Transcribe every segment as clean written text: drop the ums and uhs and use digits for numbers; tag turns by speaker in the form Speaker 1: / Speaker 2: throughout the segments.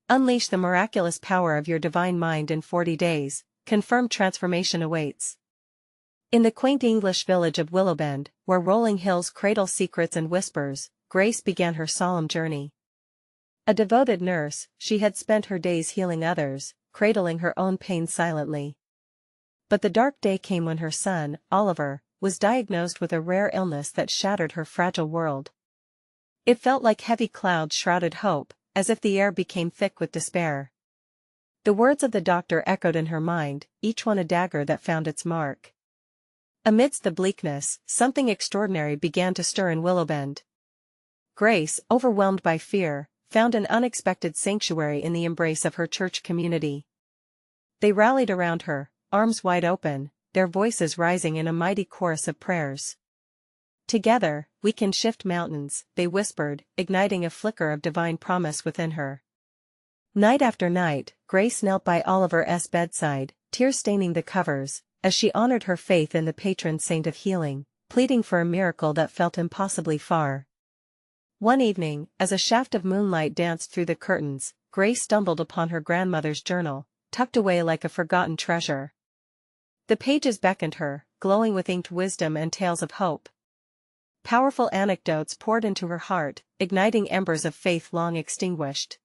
Speaker 1: Unleash the miraculous power of your divine mind in 40 days, confirmed transformation awaits. In the quaint English village of Willowbend, where rolling hills cradle secrets and whispers, Grace began her solemn journey. A devoted nurse, she had spent her days healing others, cradling her own pain silently. But the dark day came when her son, Oliver, was diagnosed with a rare illness that shattered her fragile world. It felt like heavy clouds shrouded hope, as if the air became thick with despair. The words of the doctor echoed in her mind, each one a dagger that found its mark. Amidst the bleakness, something extraordinary began to stir in Willowbend. Grace, overwhelmed by fear, found an unexpected sanctuary in the embrace of her church community. They rallied around her, arms wide open, their voices rising in a mighty chorus of prayers. "Together, we can shift mountains," they whispered, igniting a flicker of divine promise within her. Night after night, Grace knelt by Oliver's bedside, tears staining the covers, as she honored her faith in the patron saint of healing, pleading for a miracle that felt impossibly far. One evening, as a shaft of moonlight danced through the curtains, Grace stumbled upon her grandmother's journal, tucked away like a forgotten treasure. The pages beckoned her, glowing with inked wisdom and tales of hope. Powerful anecdotes poured into her heart, igniting embers of faith long extinguished.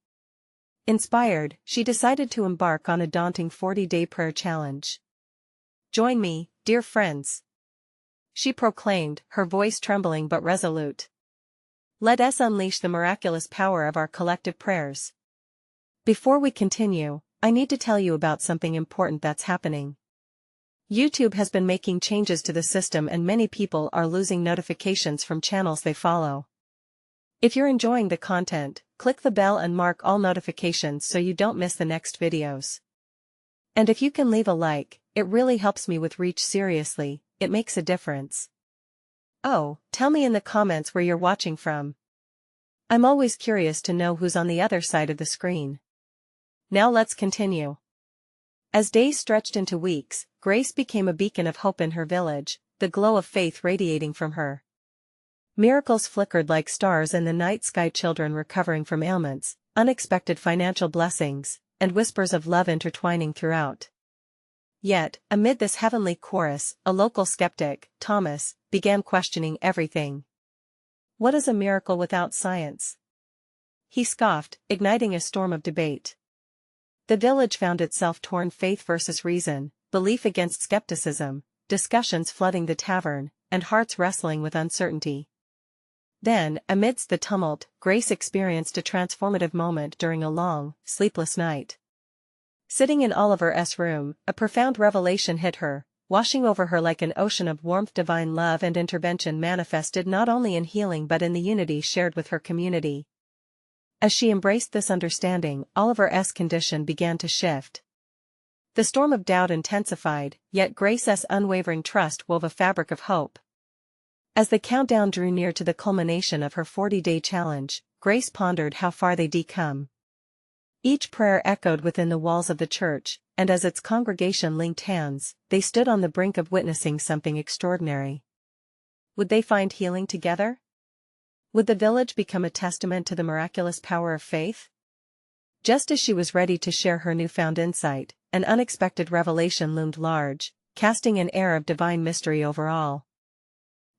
Speaker 1: Inspired, she decided to embark on a daunting 40-day prayer challenge. "Join me, dear friends," she proclaimed, her voice trembling but resolute. "Let us unleash the miraculous power of our collective prayers." Before we continue, I need to tell you about something important that's happening. YouTube has been making changes to the system and many people are losing notifications from channels they follow. If you're enjoying the content, click the bell and mark all notifications so you don't miss the next videos. And if you can leave a like, it really helps me with reach. Seriously, it makes a difference. Oh, tell me in the comments where you're watching from. I'm always curious to know who's on the other side of the screen. Now let's continue. As days stretched into weeks, Grace became a beacon of hope in her village, the glow of faith radiating from her. Miracles flickered like stars in the night sky, children recovering from ailments, unexpected financial blessings, and whispers of love intertwining throughout. Yet, amid this heavenly chorus, a local skeptic, Thomas, began questioning everything. "What is a miracle without science?" he scoffed, igniting a storm of debate. The village found itself torn, faith versus reason, belief against skepticism, discussions flooding the tavern, and hearts wrestling with uncertainty. Then, amidst the tumult, Grace experienced a transformative moment during a long, sleepless night. Sitting in Oliver's room, a profound revelation hit her, washing over her like an ocean of warmth. Divine love and intervention manifested not only in healing but in the unity shared with her community. As she embraced this understanding, Oliver's condition began to shift. The storm of doubt intensified, yet Grace's unwavering trust wove a fabric of hope. As the countdown drew near to the culmination of her 40-day challenge, Grace pondered how far they'd come. Each prayer echoed within the walls of the church, and as its congregation linked hands, they stood on the brink of witnessing something extraordinary. Would they find healing together? Would the village become a testament to the miraculous power of faith? Just as she was ready to share her newfound insight, an unexpected revelation loomed large, casting an air of divine mystery over all.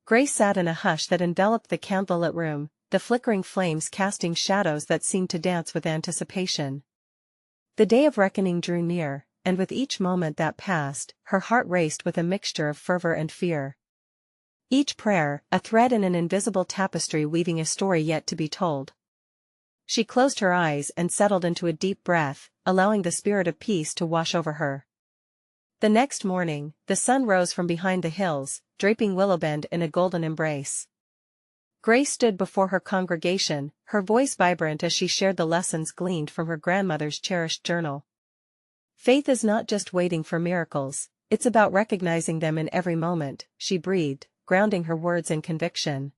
Speaker 1: Grace sat in a hush that enveloped the candlelit room, the flickering flames casting shadows that seemed to dance with anticipation. The day of reckoning drew near, and with each moment that passed, her heart raced with a mixture of fervor and fear. Each prayer, a thread in an invisible tapestry weaving a story yet to be told. She closed her eyes and settled into a deep breath, allowing the spirit of peace to wash over her. The next morning, the sun rose from behind the hills, draping Willowbend in a golden embrace. Grace stood before her congregation, her voice vibrant as she shared the lessons gleaned from her grandmother's cherished journal. "Faith is not just waiting for miracles, it's about recognizing them in every moment," she breathed, grounding her words in conviction.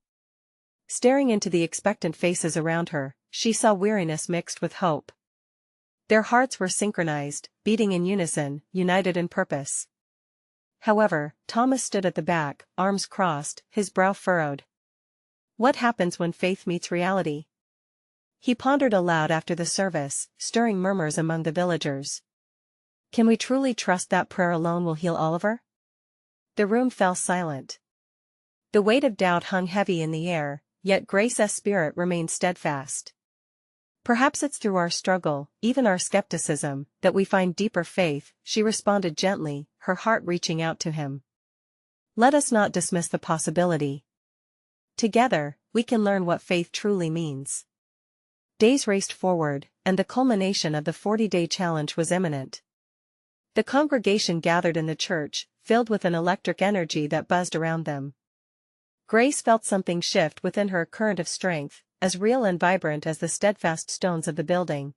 Speaker 1: Staring into the expectant faces around her, she saw weariness mixed with hope. Their hearts were synchronized, beating in unison, united in purpose. However, Thomas stood at the back, arms crossed, his brow furrowed. What happens when faith meets reality? He pondered aloud after the service, stirring murmurs among the villagers. Can we truly trust that prayer alone will heal Oliver? The room fell silent. The weight of doubt hung heavy in the air, yet Grace's spirit remained steadfast. Perhaps it's through our struggle, even our skepticism, that we find deeper faith, she responded gently, her heart reaching out to him. Let us not dismiss the possibility. Together, we can learn what faith truly means. Days raced forward, and the culmination of the 40-day challenge was imminent. The congregation gathered in the church, filled with an electric energy that buzzed around them. Grace felt something shift within her, a current of strength, as real and vibrant as the steadfast stones of the building.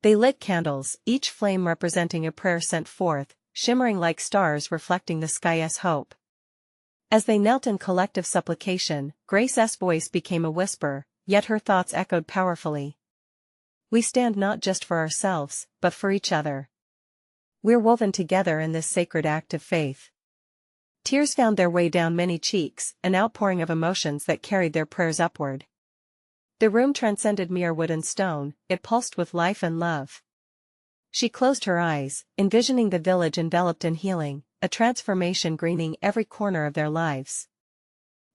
Speaker 1: They lit candles, each flame representing a prayer sent forth, shimmering like stars reflecting the sky's hope. As they knelt in collective supplication, Grace's voice became a whisper, yet her thoughts echoed powerfully. We stand not just for ourselves, but for each other. We're woven together in this sacred act of faith. Tears found their way down many cheeks, an outpouring of emotions that carried their prayers upward. The room transcended mere wood and stone, it pulsed with life and love. She closed her eyes, envisioning the village enveloped in healing, a transformation greening every corner of their lives.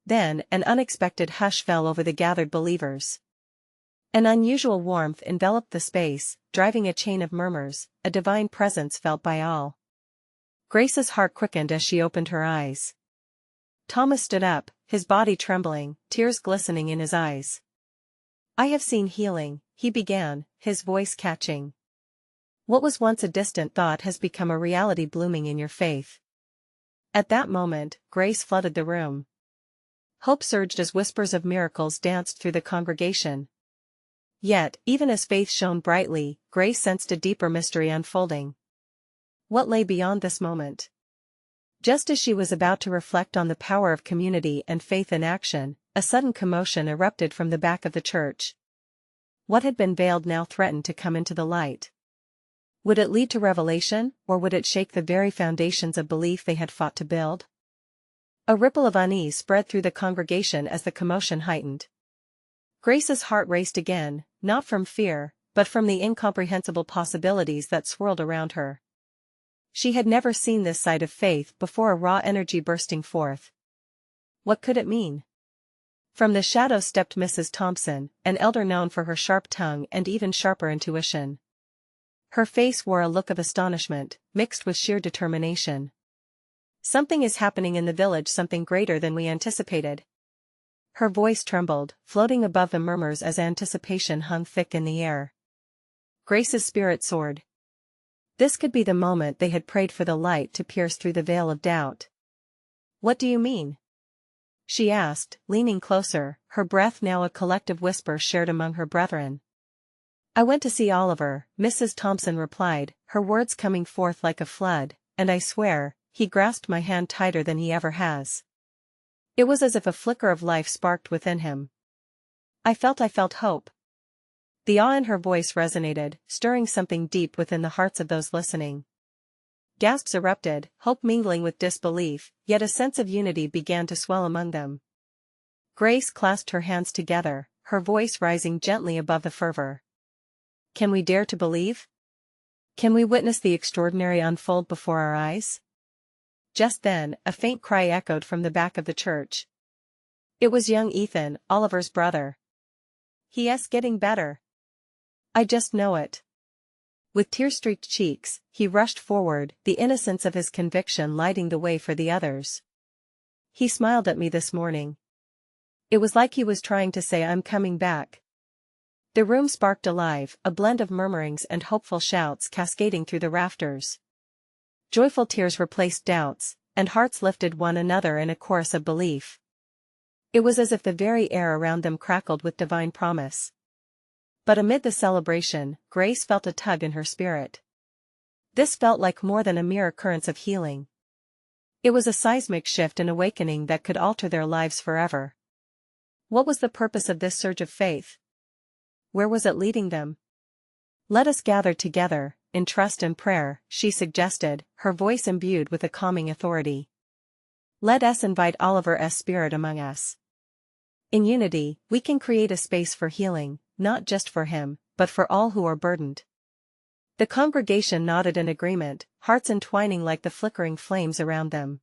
Speaker 1: Then, an unexpected hush fell over the gathered believers. An unusual warmth enveloped the space, driving a chain of murmurs, a divine presence felt by all. Grace's heart quickened as she opened her eyes. Thomas stood up, his body trembling, tears glistening in his eyes. I have seen healing, he began, his voice catching. What was once a distant thought has become a reality blooming in your faith. At that moment, grace flooded the room. Hope surged as whispers of miracles danced through the congregation. Yet, even as faith shone brightly, Grace sensed a deeper mystery unfolding. What lay beyond this moment? Just as she was about to reflect on the power of community and faith in action, a sudden commotion erupted from the back of the church. What had been veiled now threatened to come into the light. Would it lead to revelation, or would it shake the very foundations of belief they had fought to build? A ripple of unease spread through the congregation as the commotion heightened. Grace's heart raced again, not from fear, but from the incomprehensible possibilities that swirled around her. She had never seen this side of faith before, a raw energy bursting forth. What could it mean? From the shadows stepped Mrs. Thompson, an elder known for her sharp tongue and even sharper intuition. Her face wore a look of astonishment, mixed with sheer determination. Something is happening in the village, something greater than we anticipated. Her voice trembled, floating above the murmurs as anticipation hung thick in the air. Grace's spirit soared. This could be the moment they had prayed for, the light to pierce through the veil of doubt. What do you mean? She asked, leaning closer, her breath now a collective whisper shared among her brethren. I went to see Oliver, Mrs. Thompson replied, her words coming forth like a flood, and I swear, he grasped my hand tighter than he ever has. It was as if a flicker of life sparked within him. I felt hope. The awe in her voice resonated, stirring something deep within the hearts of those listening. Gasps erupted, hope mingling with disbelief, yet a sense of unity began to swell among them. Grace clasped her hands together, her voice rising gently above the fervor. Can we dare to believe? Can we witness the extraordinary unfold before our eyes? Just then, a faint cry echoed from the back of the church. It was young Ethan, Oliver's brother. He's getting better. I just know it. With tear-streaked cheeks, he rushed forward, the innocence of his conviction lighting the way for the others. He smiled at me this morning. It was like he was trying to say, I'm coming back. The room sparked alive, a blend of murmurings and hopeful shouts cascading through the rafters. Joyful tears replaced doubts, and hearts lifted one another in a chorus of belief. It was as if the very air around them crackled with divine promise. But amid the celebration, Grace felt a tug in her spirit. This felt like more than a mere occurrence of healing. It was a seismic shift and awakening that could alter their lives forever. What was the purpose of this surge of faith? Where was it leading them? Let us gather together, in trust and prayer, she suggested, her voice imbued with a calming authority. Let us invite Oliver's spirit among us. In unity, we can create a space for healing, not just for him, but for all who are burdened. The congregation nodded in agreement, hearts entwining like the flickering flames around them.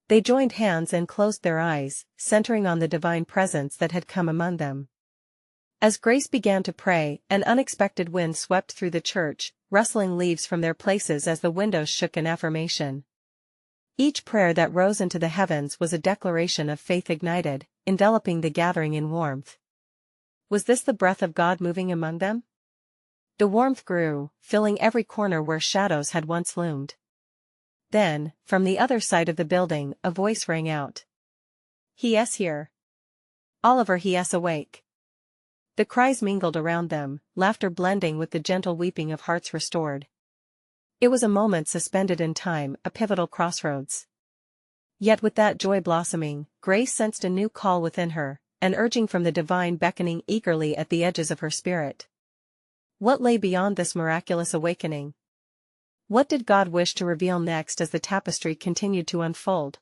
Speaker 1: They joined hands and closed their eyes, centering on the divine presence that had come among them. As Grace began to pray, an unexpected wind swept through the church, rustling leaves from their places as the windows shook in affirmation. Each prayer that rose into the heavens was a declaration of faith ignited, enveloping the gathering in warmth. Was this the breath of God moving among them? The warmth grew, filling every corner where shadows had once loomed. Then, from the other side of the building, a voice rang out. "He is here. Oliver, he is awake." The cries mingled around them, laughter blending with the gentle weeping of hearts restored. It was a moment suspended in time, a pivotal crossroads. Yet with that joy blossoming, Grace sensed a new call within her, an urging from the divine beckoning eagerly at the edges of her spirit. What lay beyond this miraculous awakening? What did God wish to reveal next as the tapestry continued to unfold?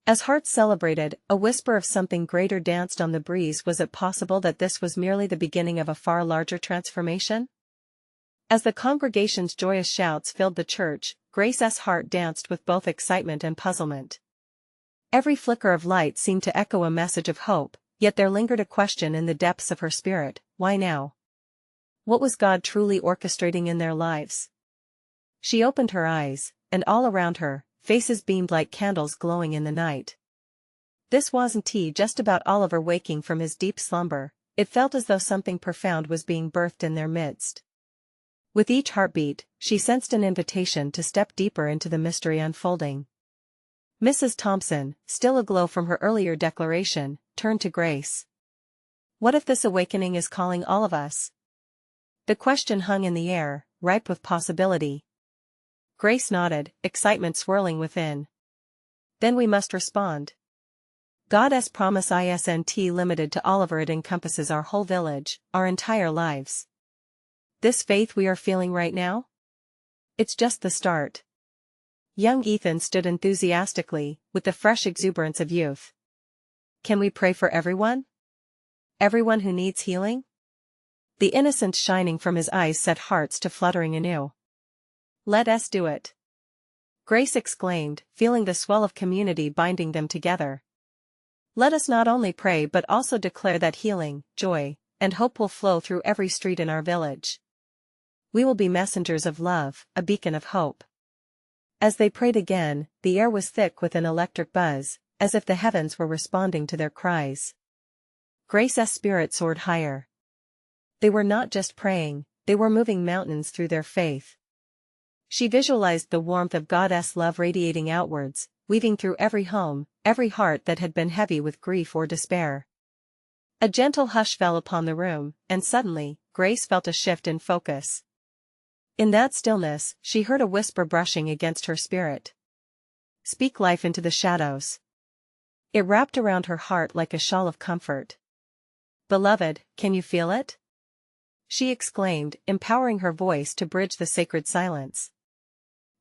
Speaker 1: As hearts celebrated, a whisper of something greater danced on the breeze. Was it possible that this was merely the beginning of a far larger transformation? As the congregation's joyous shouts filled the church, Grace's heart danced with both excitement and puzzlement. Every flicker of light seemed to echo a message of hope, yet there lingered a question in the depths of her spirit: why now? What was God truly orchestrating in their lives? She opened her eyes, and all around her, faces beamed like candles glowing in the night. This wasn't just about Oliver waking from his deep slumber, it felt as though something profound was being birthed in their midst. With each heartbeat, she sensed an invitation to step deeper into the mystery unfolding. Mrs. Thompson, still aglow from her earlier declaration, turned to Grace. "What if this awakening is calling all of us?" The question hung in the air, ripe with possibility. Grace nodded, excitement swirling within. "Then we must respond. God's promise isn't limited to Oliver, it encompasses our whole village, our entire lives. This faith we are feeling right now? It's just the start." Young Ethan stood enthusiastically, with the fresh exuberance of youth. "Can we pray for everyone? Everyone who needs healing?" The innocence shining from his eyes set hearts to fluttering anew. "Let us do it," Grace exclaimed, feeling the swell of community binding them together. "Let us not only pray but also declare that healing, joy, and hope will flow through every street in our village. We will be messengers of love, a beacon of hope." As they prayed again, the air was thick with an electric buzz, as if the heavens were responding to their cries. Grace's spirit soared higher. They were not just praying, they were moving mountains through their faith. She visualized the warmth of God's love radiating outwards, weaving through every home, every heart that had been heavy with grief or despair. A gentle hush fell upon the room, and suddenly, Grace felt a shift in focus. In that stillness, she heard a whisper brushing against her spirit. "Speak life into the shadows." It wrapped around her heart like a shawl of comfort. "Beloved, can you feel it?" she exclaimed, empowering her voice to bridge the sacred silence.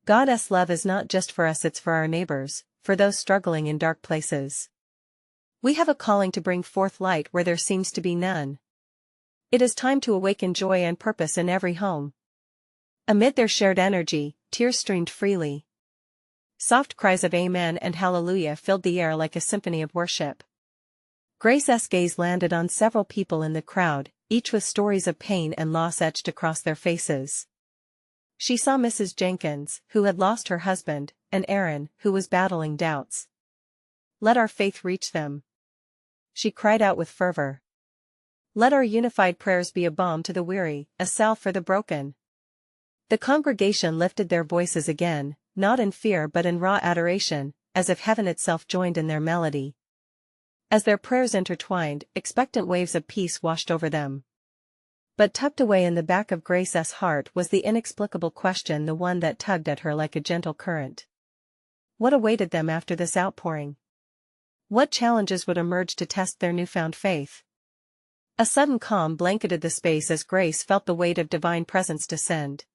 Speaker 1: God's love is not just for us, it's for our neighbors, for those struggling in dark places. We have a calling to bring forth light where there seems to be none. It is time to awaken joy and purpose in every home. Amid their shared energy, tears streamed freely. Soft cries of amen and hallelujah filled the air like a symphony of worship. Grace's gaze landed on several people in the crowd, each with stories of pain and loss etched across their faces. She saw Mrs. Jenkins, who had lost her husband, and Aaron, who was battling doubts. "Let our faith reach them," she cried out with fervor. "Let our unified prayers be a balm to the weary, a salve for the broken." The congregation lifted their voices again, not in fear but in raw adoration, as if heaven itself joined in their melody. As their prayers intertwined, expectant waves of peace washed over them. But tucked away in the back of Grace's heart was the inexplicable question, the one that tugged at her like a gentle current. What awaited them after this outpouring? What challenges would emerge to test their newfound faith? A sudden calm blanketed the space as Grace felt the weight of divine presence descend.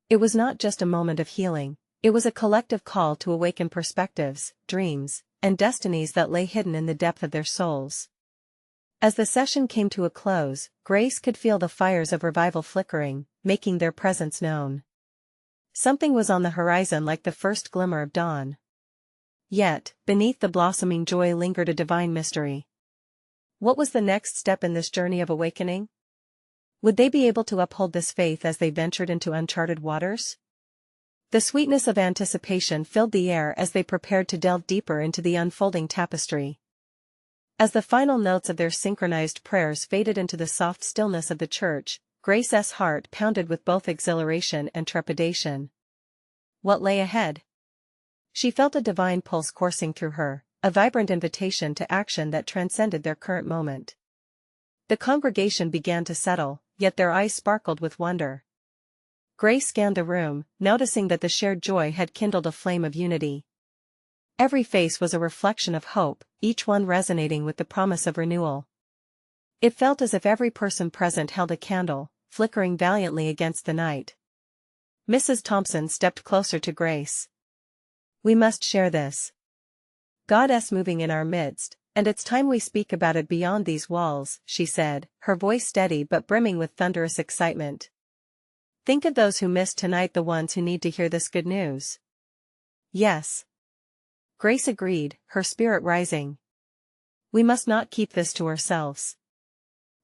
Speaker 1: It was not just a moment of healing, it was a collective call to awaken perspectives, dreams, and destinies that lay hidden in the depth of their souls. As the session came to a close, Grace could feel the fires of revival flickering, making their presence known. Something was on the horizon like the first glimmer of dawn. Yet, beneath the blossoming joy lingered a divine mystery. What was the next step in this journey of awakening? Would they be able to uphold this faith as they ventured into uncharted waters? The sweetness of anticipation filled the air as they prepared to delve deeper into the unfolding tapestry. As the final notes of their synchronized prayers faded into the soft stillness of the church, Grace's heart pounded with both exhilaration and trepidation. What lay ahead? She felt a divine pulse coursing through her, a vibrant invitation to action that transcended their current moment. The congregation began to settle, yet their eyes sparkled with wonder. Grace scanned the room, noticing that the shared joy had kindled a flame of unity. Every face was a reflection of hope, each one resonating with the promise of renewal. It felt as if every person present held a candle, flickering valiantly against the night. Mrs. Thompson stepped closer to Grace. "We must share this. God's moving in our midst, and it's time we speak about it beyond these walls," she said, her voice steady but brimming with thunderous excitement. "Think of those who missed tonight, the ones who need to hear this good news." "Yes," Grace agreed, her spirit rising. "We must not keep this to ourselves.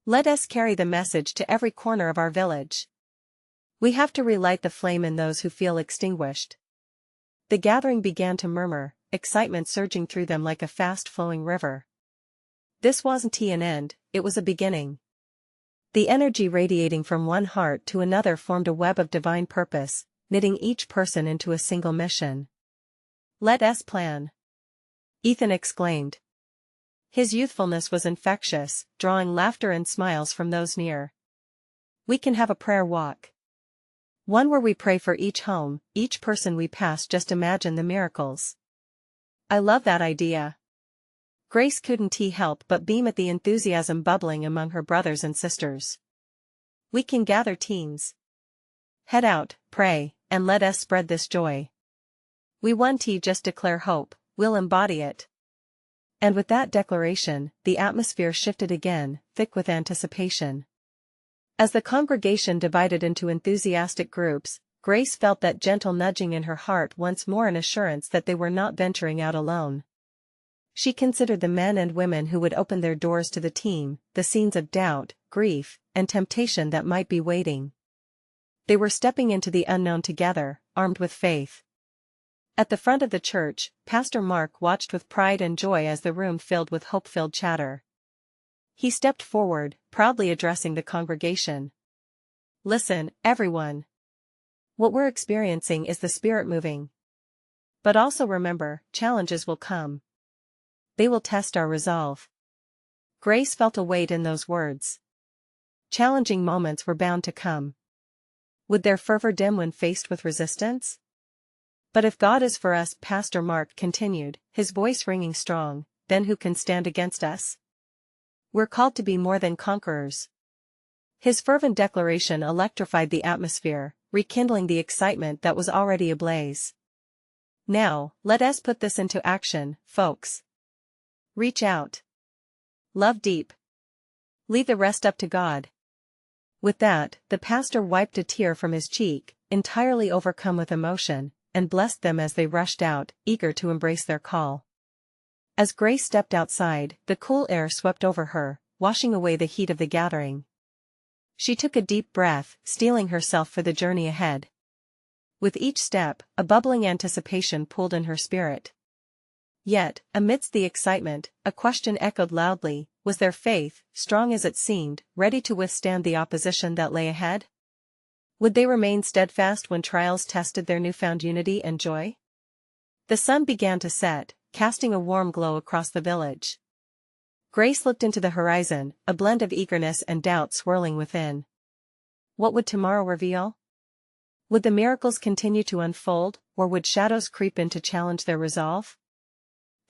Speaker 1: Let us carry the message to every corner of our village. We have to relight the flame in those who feel extinguished." The gathering began to murmur, excitement surging through them like a fast-flowing river. This wasn't an end, it was a beginning. The energy radiating from one heart to another formed a web of divine purpose, knitting each person into a single mission. "Let us plan," Ethan exclaimed. His youthfulness was infectious, drawing laughter and smiles from those near. "We can have a prayer walk. One where we pray for each home, each person we pass. Just imagine the miracles." "I love that idea." Grace couldn't help but beam at the enthusiasm bubbling among her brothers and sisters. "We can gather teams. Head out, pray, and let us spread this joy. We won't just declare hope, we'll embody it." And with that declaration, the atmosphere shifted again, thick with anticipation. As the congregation divided into enthusiastic groups, Grace felt that gentle nudging in her heart, once more an assurance that they were not venturing out alone. She considered the men and women who would open their doors to the team, the scenes of doubt, grief, and temptation that might be waiting. They were stepping into the unknown together, armed with faith. At the front of the church, Pastor Mark watched with pride and joy as the room filled with hope-filled chatter. He stepped forward, proudly addressing the congregation. "Listen, everyone. What we're experiencing is the Spirit moving. But also remember, challenges will come. They will test our resolve." Grace felt a weight in those words. Challenging moments were bound to come. Would their fervor dim when faced with resistance? "But if God is for us," Pastor Mark continued, his voice ringing strong, "then who can stand against us? We're called to be more than conquerors." His fervent declaration electrified the atmosphere, rekindling the excitement that was already ablaze. "Now, let us put this into action, folks. Reach out. Love deep. Leave the rest up to God." With that, the pastor wiped a tear from his cheek, entirely overcome with emotion, and blessed them as they rushed out, eager to embrace their call. As Grace stepped outside, the cool air swept over her, washing away the heat of the gathering. She took a deep breath, steeling herself for the journey ahead. With each step, a bubbling anticipation pooled in her spirit. Yet, amidst the excitement, a question echoed loudly: was their faith, strong as it seemed, ready to withstand the opposition that lay ahead? Would they remain steadfast when trials tested their newfound unity and joy? The sun began to set, casting a warm glow across the village. Grace looked into the horizon, a blend of eagerness and doubt swirling within. What would tomorrow reveal? Would the miracles continue to unfold, or would shadows creep in to challenge their resolve?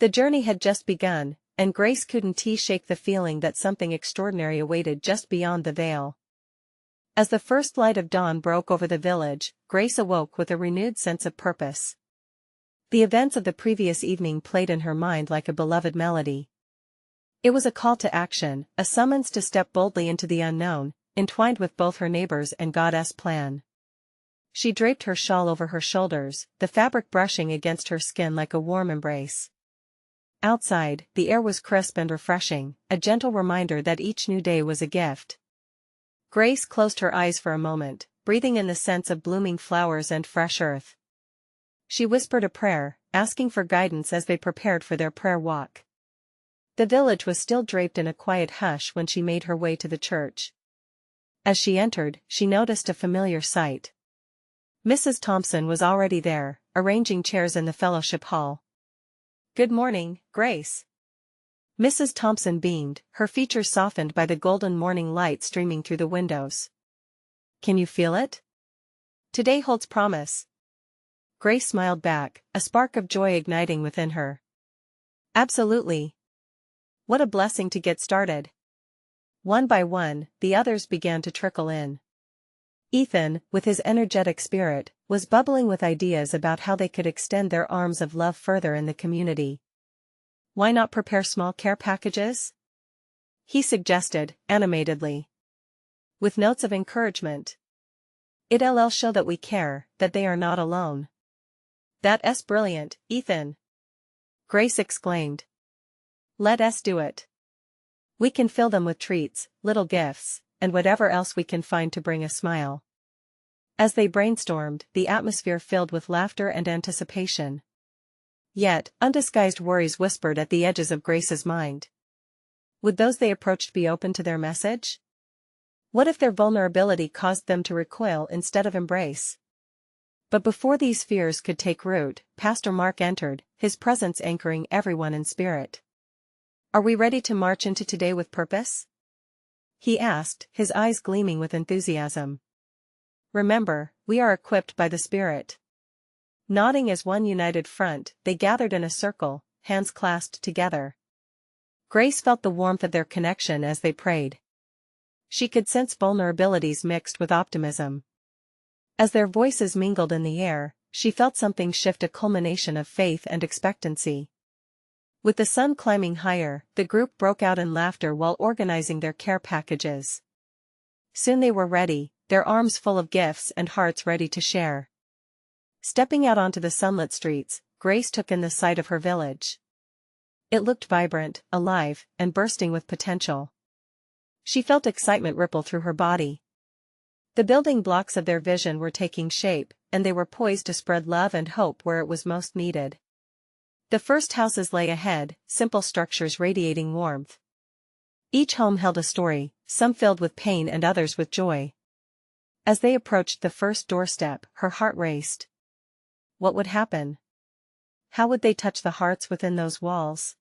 Speaker 1: The journey had just begun, and Grace couldn't shake the feeling that something extraordinary awaited just beyond the veil. As the first light of dawn broke over the village, Grace awoke with a renewed sense of purpose. The events of the previous evening played in her mind like a beloved melody. It was a call to action, a summons to step boldly into the unknown, entwined with both her neighbors and Goddess' plan. She draped her shawl over her shoulders, the fabric brushing against her skin like a warm embrace. Outside, the air was crisp and refreshing, a gentle reminder that each new day was a gift. Grace closed her eyes for a moment, breathing in the scents of blooming flowers and fresh earth. She whispered a prayer, asking for guidance as they prepared for their prayer walk. The village was still draped in a quiet hush when she made her way to the church. As she entered, she noticed a familiar sight. Mrs. Thompson was already there, arranging chairs in the fellowship hall. "Good morning, Grace." Mrs. Thompson beamed, her features softened by the golden morning light streaming through the windows. "Can you feel it? Today holds promise." Grace smiled back, a spark of joy igniting within her. "Absolutely. What a blessing to get started." One by one, the others began to trickle in. Ethan, with his energetic spirit, was bubbling with ideas about how they could extend their arms of love further in the community. "Why not prepare small care packages?" he suggested, animatedly. "With notes of encouragement. It'll show that we care, that they are not alone." "That's brilliant, Ethan!" Grace exclaimed. "Let us do it. We can fill them with treats, little gifts, and whatever else we can find to bring a smile." As they brainstormed, the atmosphere filled with laughter and anticipation. Yet, undisguised worries whispered at the edges of Grace's mind. Would those they approached be open to their message? What if their vulnerability caused them to recoil instead of embrace? But before these fears could take root, Pastor Mark entered, his presence anchoring everyone in spirit. "Are we ready to march into today with purpose?" he asked, his eyes gleaming with enthusiasm. "Remember, we are equipped by the Spirit." Nodding as one united front, they gathered in a circle, hands clasped together. Grace felt the warmth of their connection as they prayed. She could sense vulnerabilities mixed with optimism. As their voices mingled in the air, she felt something shift, a culmination of faith and expectancy. With the sun climbing higher, the group broke out in laughter while organizing their care packages. Soon they were ready, their arms full of gifts and hearts ready to share. Stepping out onto the sunlit streets, Grace took in the sight of her village. It looked vibrant, alive, and bursting with potential. She felt excitement ripple through her body. The building blocks of their vision were taking shape, and they were poised to spread love and hope where it was most needed. The first houses lay ahead, simple structures radiating warmth. Each home held a story, some filled with pain and others with joy. As they approached the first doorstep, her heart raced. What would happen? How would they touch the hearts within those walls?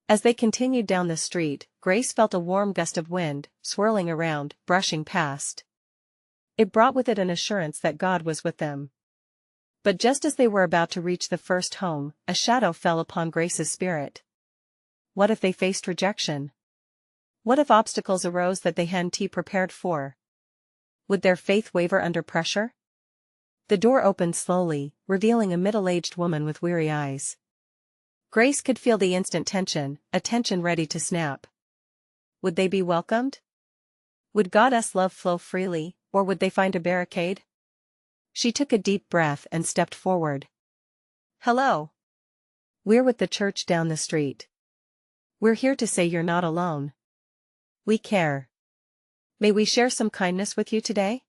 Speaker 1: As they continued down the street, Grace felt a warm gust of wind, swirling around, brushing past. It brought with it an assurance that God was with them. But just as they were about to reach the first home, a shadow fell upon Grace's spirit. What if they faced rejection? What if obstacles arose that they hadn't prepared for? Would their faith waver under pressure? The door opened slowly, revealing a middle-aged woman with weary eyes. Grace could feel the instant tension, a tension ready to snap. Would they be welcomed? Would God's love flow freely, or would they find a barricade? She took a deep breath and stepped forward. "Hello. We're with the church down the street. We're here to say you're not alone. We care. May we share some kindness with you today?"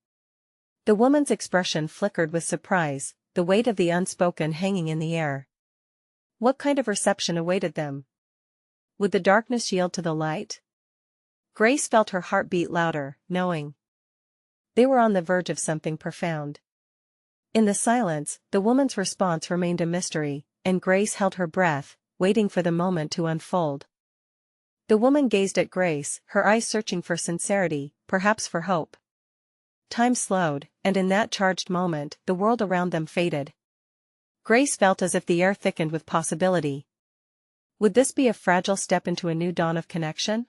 Speaker 1: The woman's expression flickered with surprise, the weight of the unspoken hanging in the air. What kind of reception awaited them? Would the darkness yield to the light? Grace felt her heart beat louder, knowing they were on the verge of something profound. In the silence, the woman's response remained a mystery, and Grace held her breath, waiting for the moment to unfold. The woman gazed at Grace, her eyes searching for sincerity, perhaps for hope. Time slowed, and in that charged moment, the world around them faded. Grace felt as if the air thickened with possibility. Would this be a fragile step into a new dawn of connection?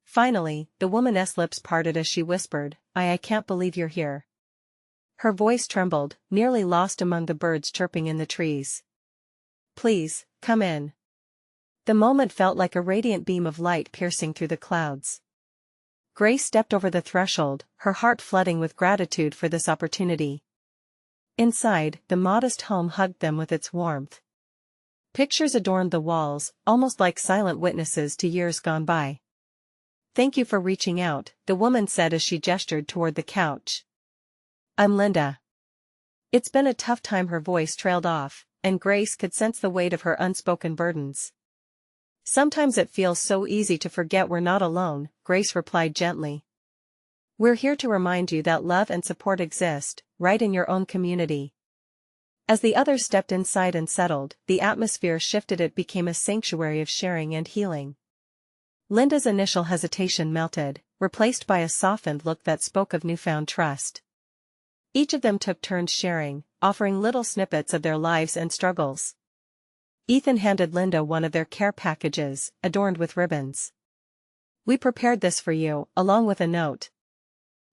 Speaker 1: Finally, the woman's lips parted as she whispered, I can't believe you're here." Her voice trembled, nearly lost among the birds chirping in the trees. "Please, come in. The moment felt like a radiant beam of light piercing through the clouds. Grace stepped over the threshold, her heart flooding with gratitude for this opportunity. Inside, the modest home hugged them with its warmth. Pictures adorned the walls, almost like silent witnesses to years gone by. "Thank you for reaching out," the woman said as she gestured toward the couch. "I'm Linda." It's been a tough time. Her voice trailed off, and Grace could sense the weight of her unspoken burdens. "Sometimes it feels so easy to forget we're not alone," Grace replied gently. "We're here to remind you that love and support exist, right in your own community." As the others stepped inside and settled, the atmosphere shifted. It became a sanctuary of sharing and healing. Linda's initial hesitation melted, replaced by a softened look that spoke of newfound trust. Each of them took turns sharing, offering little snippets of their lives and struggles. Ethan handed Linda one of their care packages, adorned with ribbons. "We prepared this for you, along with a note.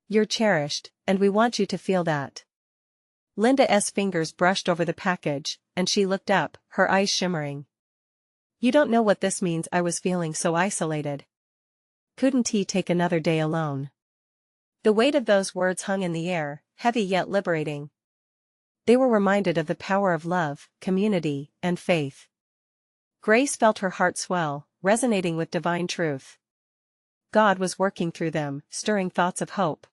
Speaker 1: You're cherished, and we want you to feel that." Linda's fingers brushed over the package, and she looked up, her eyes shimmering. "You don't know what this means. I was feeling so isolated. Couldn't he take another day alone?" The weight of those words hung in the air, heavy yet liberating. They were reminded of the power of love, community, and faith. Grace felt her heart swell, resonating with divine truth. God was working through them, stirring thoughts of hope.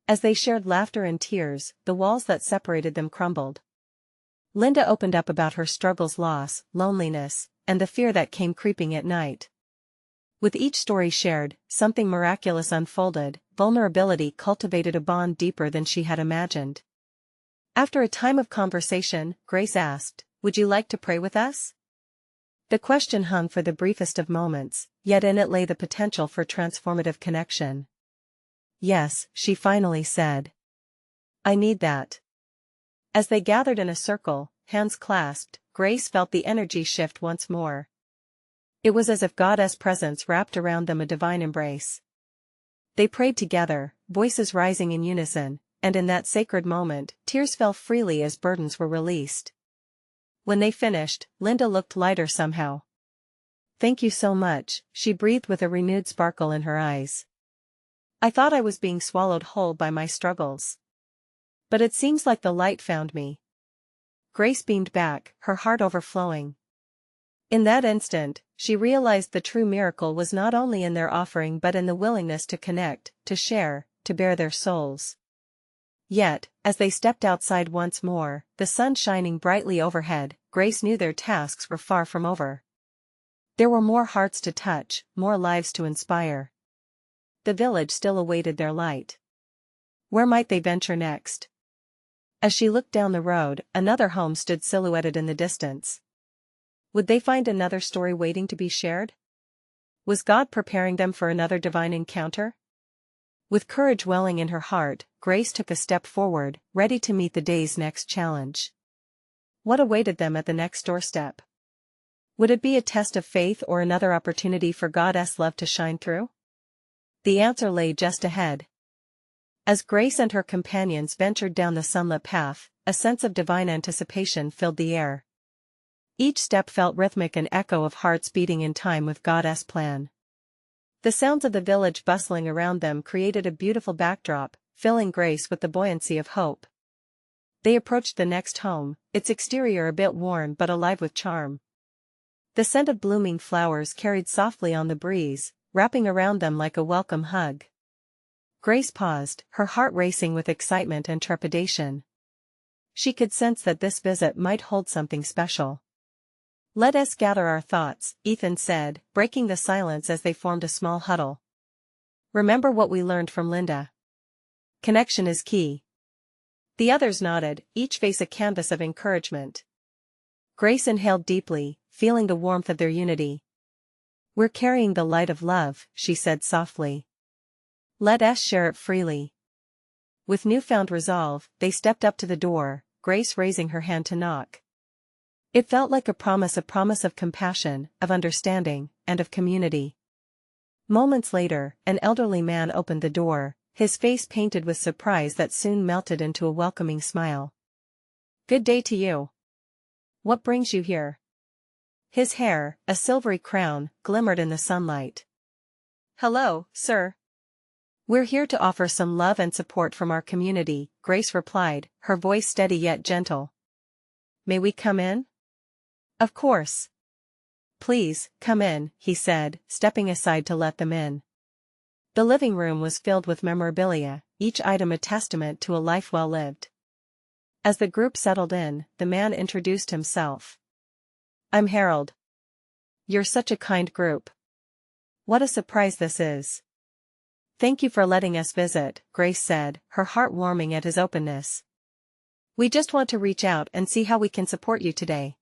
Speaker 1: As they shared laughter and tears, the walls that separated them crumbled. Linda opened up about her struggles, loss, loneliness, and the fear that came creeping at night. With each story shared, something miraculous unfolded. Vulnerability cultivated a bond deeper than she had imagined. After a time of conversation, Grace asked, "Would you like to pray with us?" The question hung for the briefest of moments, yet in it lay the potential for transformative connection. "Yes," she finally said. "I need that." As they gathered in a circle, hands clasped, Grace felt the energy shift once more. It was as if God's presence wrapped around them, a divine embrace. They prayed together, voices rising in unison, and in that sacred moment, tears fell freely as burdens were released. When they finished, Linda looked lighter somehow. "Thank you so much," she breathed with a renewed sparkle in her eyes. "I thought I was being swallowed whole by my struggles. But it seems like the light found me." Grace beamed back, her heart overflowing. In that instant, she realized the true miracle was not only in their offering but in the willingness to connect, to share, to bare their souls. Yet, as they stepped outside once more, the sun shining brightly overhead, Grace knew their tasks were far from over. There were more hearts to touch, more lives to inspire. The village still awaited their light. Where might they venture next? As she looked down the road, another home stood silhouetted in the distance. Would they find another story waiting to be shared? Was God preparing them for another divine encounter? With courage welling in her heart, Grace took a step forward, ready to meet the day's next challenge. What awaited them at the next doorstep? Would it be a test of faith or another opportunity for God's love to shine through? The answer lay just ahead. As Grace and her companions ventured down the sunlit path, a sense of divine anticipation filled the air. Each step felt rhythmic, an echo of hearts beating in time with God's plan. The sounds of the village bustling around them created a beautiful backdrop, filling Grace with the buoyancy of hope. They approached the next home, its exterior a bit worn but alive with charm. The scent of blooming flowers carried softly on the breeze, wrapping around them like a welcome hug. Grace paused, her heart racing with excitement and trepidation. She could sense that this visit might hold something special. "Let us gather our thoughts," Ethan said, breaking the silence as they formed a small huddle. "Remember what we learned from Linda. Connection is key." The others nodded, each face a canvas of encouragement. Grace inhaled deeply, feeling the warmth of their unity. "We're carrying the light of love," she said softly. "Let us share it freely." With newfound resolve, they stepped up to the door, Grace raising her hand to knock. It felt like a promise of compassion, of understanding, and of community. Moments later, an elderly man opened the door, his face painted with surprise that soon melted into a welcoming smile. "Good day to you. What brings you here?" His hair, a silvery crown, glimmered in the sunlight. "Hello, sir. We're here to offer some love and support from our community," Grace replied, her voice steady yet gentle. "May we come in?" "Of course. Please, come in," he said, stepping aside to let them in. The living room was filled with memorabilia, each item a testament to a life well lived. As the group settled in, the man introduced himself. "I'm Harold. You're such a kind group. What a surprise this is." "Thank you for letting us visit," Grace said, her heart warming at his openness. "We just want to reach out and see how we can support you today."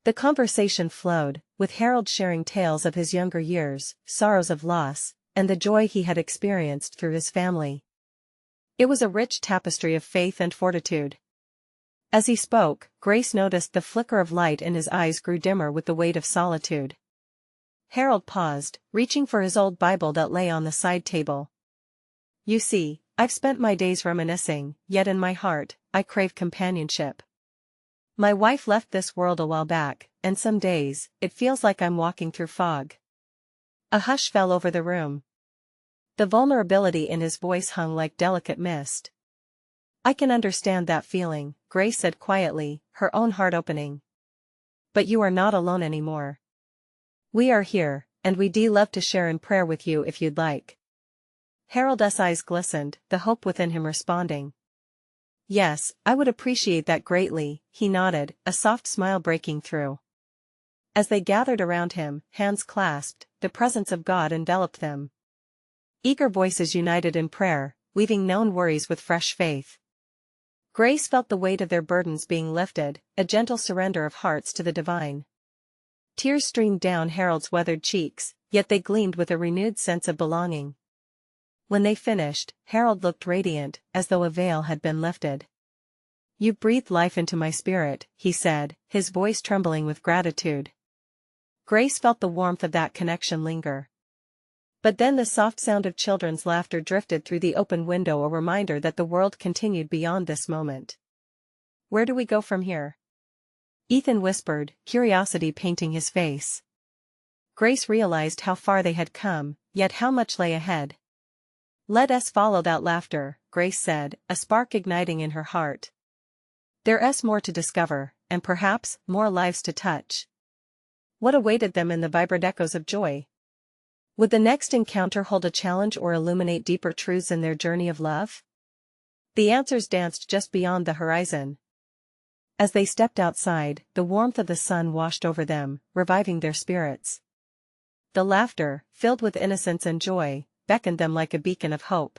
Speaker 1: The conversation flowed, with Harold sharing tales of his younger years, sorrows of loss, and the joy he had experienced through his family. It was a rich tapestry of faith and fortitude. As he spoke, Grace noticed the flicker of light in his eyes grew dimmer with the weight of solitude. Harold paused, reaching for his old Bible that lay on the side table. "You see, I've spent my days reminiscing, yet in my heart, I crave companionship. My wife left this world a while back, and some days, it feels like I'm walking through fog." A hush fell over the room. The vulnerability in his voice hung like delicate mist. "I can understand that feeling," Grace said quietly, her own heart opening. "But you are not alone anymore. We are here, and we'd love to share in prayer with you if you'd like." Harold's eyes glistened, the hope within him responding. "Yes, I would appreciate that greatly," he nodded, a soft smile breaking through. As they gathered around him, hands clasped, the presence of God enveloped them. Eager voices united in prayer, weaving known worries with fresh faith. Grace felt the weight of their burdens being lifted, a gentle surrender of hearts to the divine. Tears streamed down Harold's weathered cheeks, yet they gleamed with a renewed sense of belonging. When they finished, Harold looked radiant, as though a veil had been lifted. "You've breathed life into my spirit," he said, his voice trembling with gratitude. Grace felt the warmth of that connection linger. But then the soft sound of children's laughter drifted through the open window, a reminder that the world continued beyond this moment. "Where do we go from here?" Ethan whispered, curiosity painting his face. Grace realized how far they had come, yet how much lay ahead. "Let us follow that laughter," Grace said, a spark igniting in her heart. "There's more to discover, and perhaps, more lives to touch." What awaited them in the vibrant echoes of joy? Would the next encounter hold a challenge or illuminate deeper truths in their journey of love? The answers danced just beyond the horizon. As they stepped outside, the warmth of the sun washed over them, reviving their spirits. The laughter, filled with innocence and joy, beckoned them like a beacon of hope.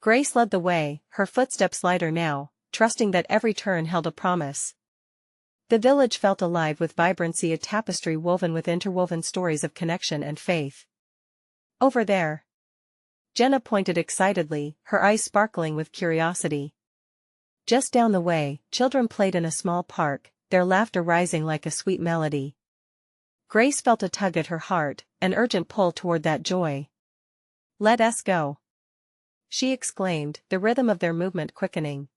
Speaker 1: Grace led the way, her footsteps lighter now, trusting that every turn held a promise. The village felt alive with vibrancy, a tapestry woven with interwoven stories of connection and faith. "Over there." Jenna pointed excitedly, her eyes sparkling with curiosity. Just down the way, children played in a small park, their laughter rising like a sweet melody. Grace felt a tug at her heart, an urgent pull toward that joy. "Let us go," she exclaimed, the rhythm of their movement quickening.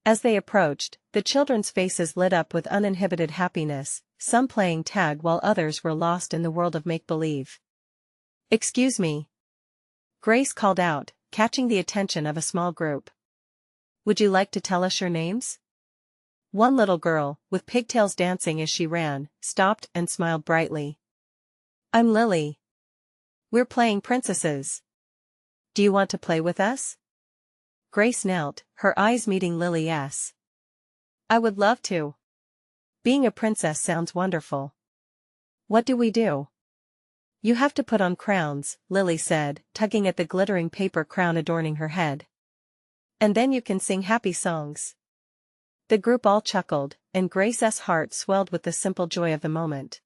Speaker 1: As they approached, the children's faces lit up with uninhibited happiness, some playing tag while others were lost in the world of make-believe. "Excuse me," Grace called out, catching the attention of a small group. "Would you like to tell us your names?" One little girl, with pigtails dancing as she ran, stopped and smiled brightly. "I'm Lily. We're playing princesses. Do you want to play with us?" Grace knelt, her eyes meeting Lily's. "I would love to. Being a princess sounds wonderful. What do we do?" "You have to put on crowns," Lily said, tugging at the glittering paper crown adorning her head. "And then you can sing happy songs." The group all chuckled, and Grace's heart swelled with the simple joy of the moment.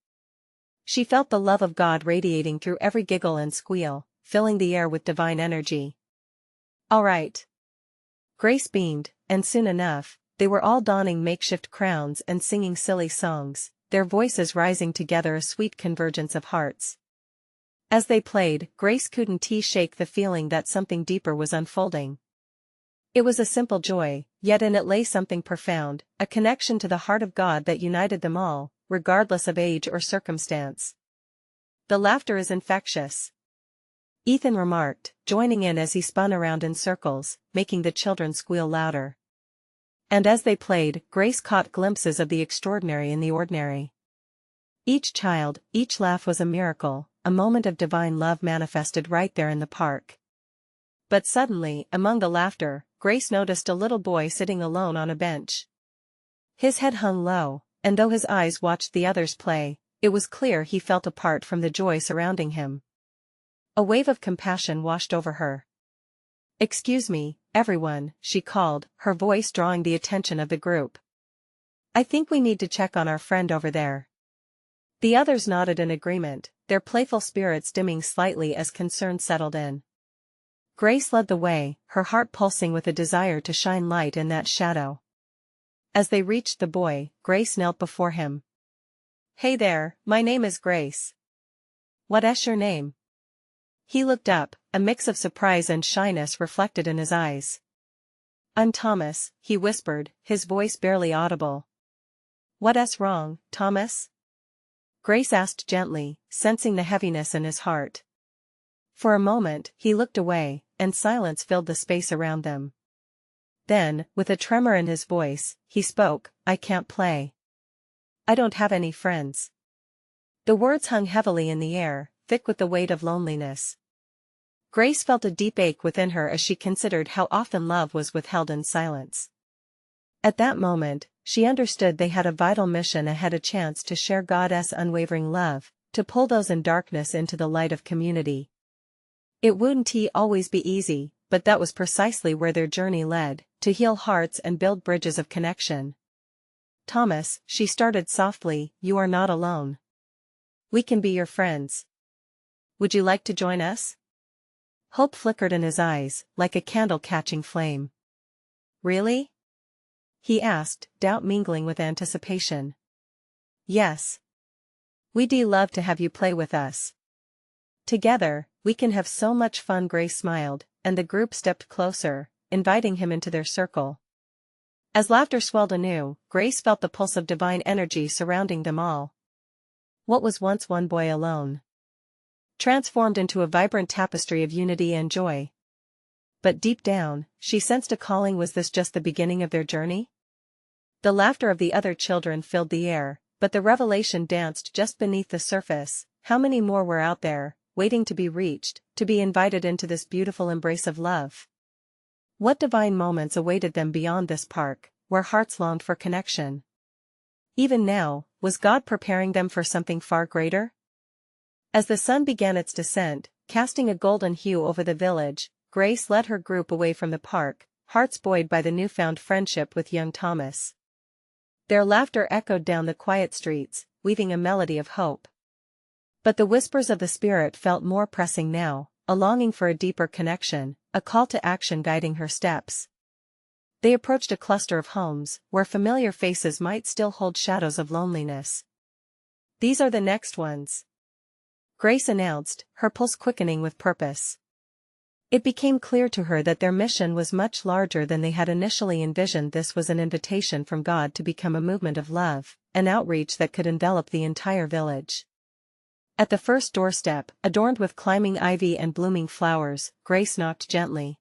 Speaker 1: She felt the love of God radiating through every giggle and squeal, filling the air with divine energy. "All right." Grace beamed, and soon enough, they were all donning makeshift crowns and singing silly songs, their voices rising together, a sweet convergence of hearts. As they played, Grace couldn't shake the feeling that something deeper was unfolding. It was a simple joy, yet in it lay something profound, a connection to the heart of God that united them all, regardless of age or circumstance. The laughter is infectious, Ethan remarked, joining in as he spun around in circles, making the children squeal louder. And as they played, Grace caught glimpses of the extraordinary in the ordinary. Each child, each laugh was a miracle, a moment of divine love manifested right there in the park. But suddenly, among the laughter, Grace noticed a little boy sitting alone on a bench. His head hung low, and though his eyes watched the others play, it was clear he felt apart from the joy surrounding him. A wave of compassion washed over her. "Excuse me, everyone," she called, her voice drawing the attention of the group. "I think we need to check on our friend over there." The others nodded in agreement, their playful spirits dimming slightly as concern settled in. Grace led the way, her heart pulsing with a desire to shine light in that shadow. As they reached the boy, Grace knelt before him. "Hey there, my name is Grace. What's your name?" He looked up, a mix of surprise and shyness reflected in his eyes. "I'm Thomas," he whispered, his voice barely audible. "What's wrong, Thomas?" Grace asked gently, sensing the heaviness in his heart. For a moment, he looked away, and silence filled the space around them. Then, with a tremor in his voice, he spoke, "I can't play. I don't have any friends." The words hung heavily in the air, thick with the weight of loneliness. Grace felt a deep ache within her as she considered how often love was withheld in silence. At that moment, she understood they had a vital mission ahead, a chance to share God's unwavering love, to pull those in darkness into the light of community. It wouldn't always be easy, but that was precisely where their journey led, to heal hearts and build bridges of connection. "Thomas," she started softly, "you are not alone. We can be your friends. Would you like to join us?" Hope flickered in his eyes, like a candle catching flame. "Really?" he asked, doubt mingling with anticipation. "Yes. We'd love to have you play with us. Together, we can have so much fun." Grace smiled, and the group stepped closer, inviting him into their circle. As laughter swelled anew, Grace felt the pulse of divine energy surrounding them all. What was once one boy alone, transformed into a vibrant tapestry of unity and joy. But deep down, she sensed a calling. Was this just the beginning of their journey? The laughter of the other children filled the air, but the revelation danced just beneath the surface. How many more were out there, waiting to be reached, to be invited into this beautiful embrace of love? What divine moments awaited them beyond this park, where hearts longed for connection? Even now, was God preparing them for something far greater? As the sun began its descent, casting a golden hue over the village, Grace led her group away from the park, hearts buoyed by the newfound friendship with young Thomas. Their laughter echoed down the quiet streets, weaving a melody of hope. But the whispers of the spirit felt more pressing now, a longing for a deeper connection, a call to action guiding her steps. They approached a cluster of homes, where familiar faces might still hold shadows of loneliness. "These are the next ones," Grace announced, her pulse quickening with purpose. It became clear to her that their mission was much larger than they had initially envisioned. This was an invitation from God to become a movement of love, an outreach that could envelop the entire village. At the first doorstep, adorned with climbing ivy and blooming flowers, Grace knocked gently.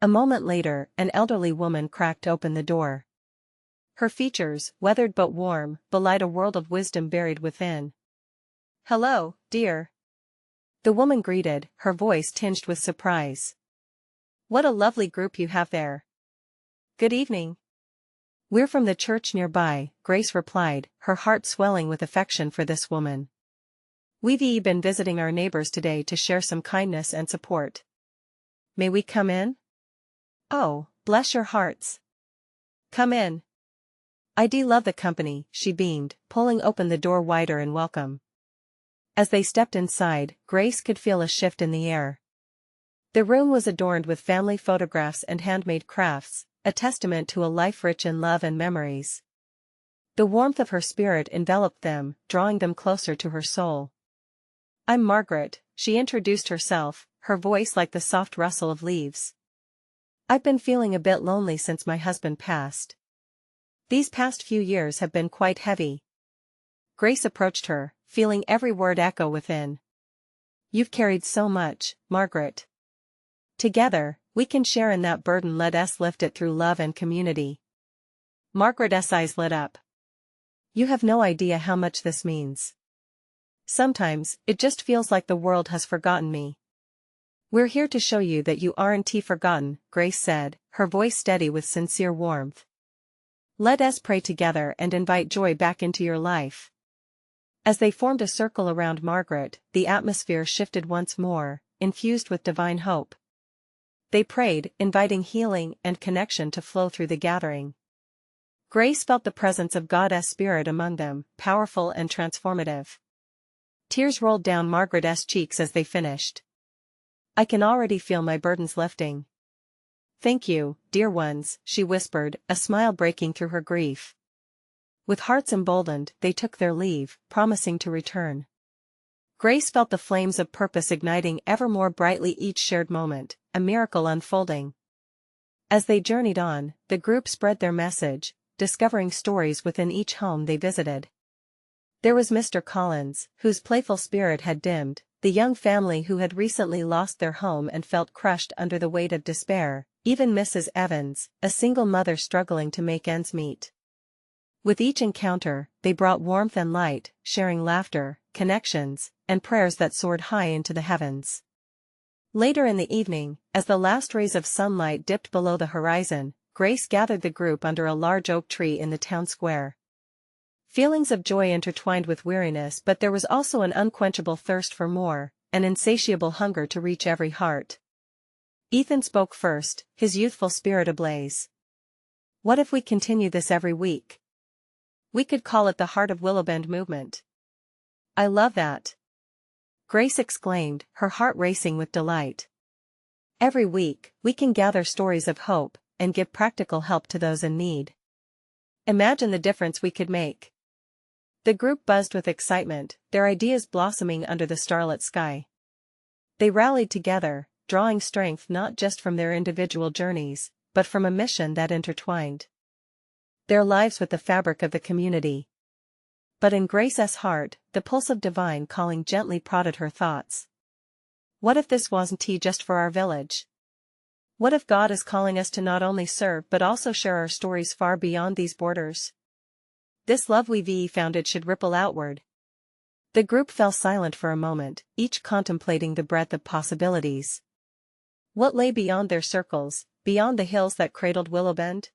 Speaker 1: A moment later, an elderly woman cracked open the door. Her features, weathered but warm, belied a world of wisdom buried within. "Hello, dear," the woman greeted, her voice tinged with surprise. "What a lovely group you have there." "Good evening. We're from the church nearby," Grace replied, her heart swelling with affection for this woman. "We've been visiting our neighbors today to share some kindness and support. May we come in?" "Oh, bless your hearts. Come in. I do love the company," she beamed, pulling open the door wider in welcome. As they stepped inside, Grace could feel a shift in the air. The room was adorned with family photographs and handmade crafts, a testament to a life rich in love and memories. The warmth of her spirit enveloped them, drawing them closer to her soul. "I'm Margaret," she introduced herself, her voice like the soft rustle of leaves. "I've been feeling a bit lonely since my husband passed. These past few years have been quite heavy." Grace approached her, feeling every word echo within. You've carried so much, Margaret. Together, we can share in that burden. Let us lift it through love and community. Margaret's eyes lit up. You have no idea how much this means. Sometimes, it just feels like the world has forgotten me. We're here to show you that you aren't forgotten, Grace said, her voice steady with sincere warmth. Let us pray together and invite joy back into your life. As they formed a circle around Margaret, the atmosphere shifted once more, infused with divine hope. They prayed, inviting healing and connection to flow through the gathering. Grace felt the presence of God's Spirit among them, powerful and transformative. Tears rolled down Margaret's cheeks as they finished. I can already feel my burdens lifting. Thank you, dear ones, she whispered, a smile breaking through her grief. With hearts emboldened, they took their leave, promising to return. Grace felt the flames of purpose igniting ever more brightly each shared moment, a miracle unfolding. As they journeyed on, the group spread their message, discovering stories within each home they visited. There was Mr. Collins, whose playful spirit had dimmed, the young family who had recently lost their home and felt crushed under the weight of despair, even Mrs. Evans, a single mother struggling to make ends meet. With each encounter, they brought warmth and light, sharing laughter, connections, and prayers that soared high into the heavens. Later in the evening, as the last rays of sunlight dipped below the horizon, Grace gathered the group under a large oak tree in the town square. Feelings of joy intertwined with weariness, but there was also an unquenchable thirst for more, an insatiable hunger to reach every heart. Ethan spoke first, his youthful spirit ablaze. What if we continue this every week? We could call it the Heart of Willowbend movement. I love that. Grace exclaimed, her heart racing with delight. Every week, we can gather stories of hope, and give practical help to those in need. Imagine the difference we could make. The group buzzed with excitement, their ideas blossoming under the starlit sky. They rallied together, drawing strength not just from their individual journeys, but from a mission that intertwined their lives with the fabric of the community. But in Grace's heart, the pulse of divine calling gently prodded her thoughts. What if this wasn't just for our village? What if God is calling us to not only serve but also share our stories far beyond these borders? This love we've founded should ripple outward. The group fell silent for a moment, each contemplating the breadth of possibilities. What lay beyond their circles, beyond the hills that cradled Willowbend?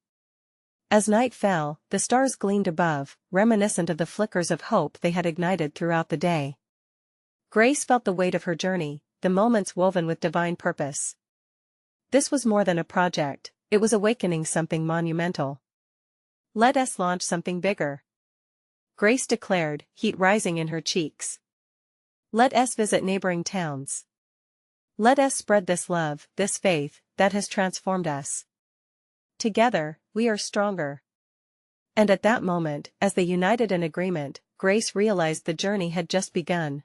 Speaker 1: As night fell, the stars gleamed above, reminiscent of the flickers of hope they had ignited throughout the day. Grace felt the weight of her journey, the moments woven with divine purpose. This was more than a project, it was awakening something monumental. Let us launch something bigger. Grace declared, heat rising in her cheeks. Let us visit neighboring towns. Let us spread this love, this faith, that has transformed us. Together, we are stronger. And at that moment, as they united in agreement, Grace realized the journey had just begun.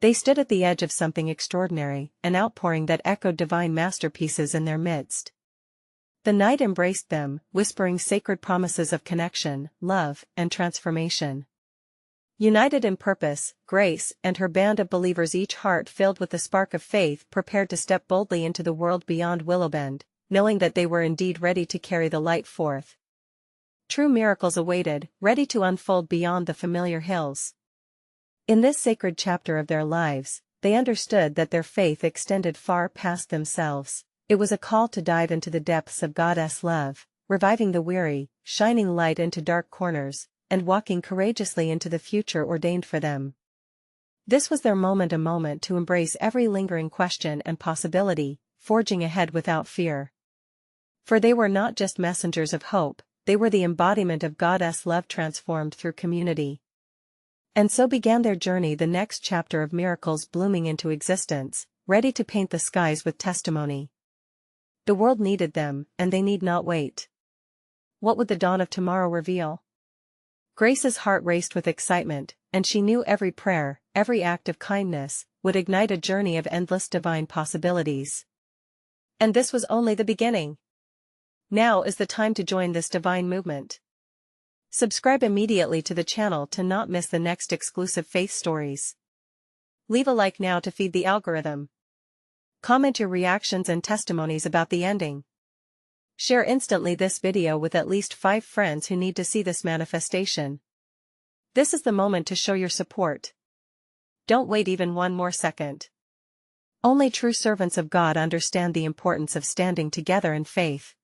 Speaker 1: They stood at the edge of something extraordinary, an outpouring that echoed divine masterpieces in their midst. The night embraced them, whispering sacred promises of connection, love, and transformation. United in purpose, Grace and her band of believers, each heart filled with the spark of faith, prepared to step boldly into the world beyond Willowbend, knowing that they were indeed ready to carry the light forth. True miracles awaited, ready to unfold beyond the familiar hills. In this sacred chapter of their lives, they understood that their faith extended far past themselves. It was a call to dive into the depths of God's love, reviving the weary, shining light into dark corners, and walking courageously into the future ordained for them. This was their moment, a moment to embrace every lingering question and possibility, forging ahead without fear. For they were not just messengers of hope, they were the embodiment of God's love transformed through community. And so began their journey, the next chapter of miracles blooming into existence, ready to paint the skies with testimony. The world needed them, and they need not wait. What would the dawn of tomorrow reveal? Grace's heart raced with excitement, and she knew every prayer, every act of kindness, would ignite a journey of endless divine possibilities. And this was only the beginning. Now is the time to join this divine movement. Subscribe immediately to the channel to not miss the next exclusive faith stories. Leave a like now to feed the algorithm. Comment your reactions and testimonies about the ending. Share instantly this video with at least 5 friends who need to see this manifestation. This is the moment to show your support. Don't wait even one more second. Only true servants of God understand the importance of standing together in faith.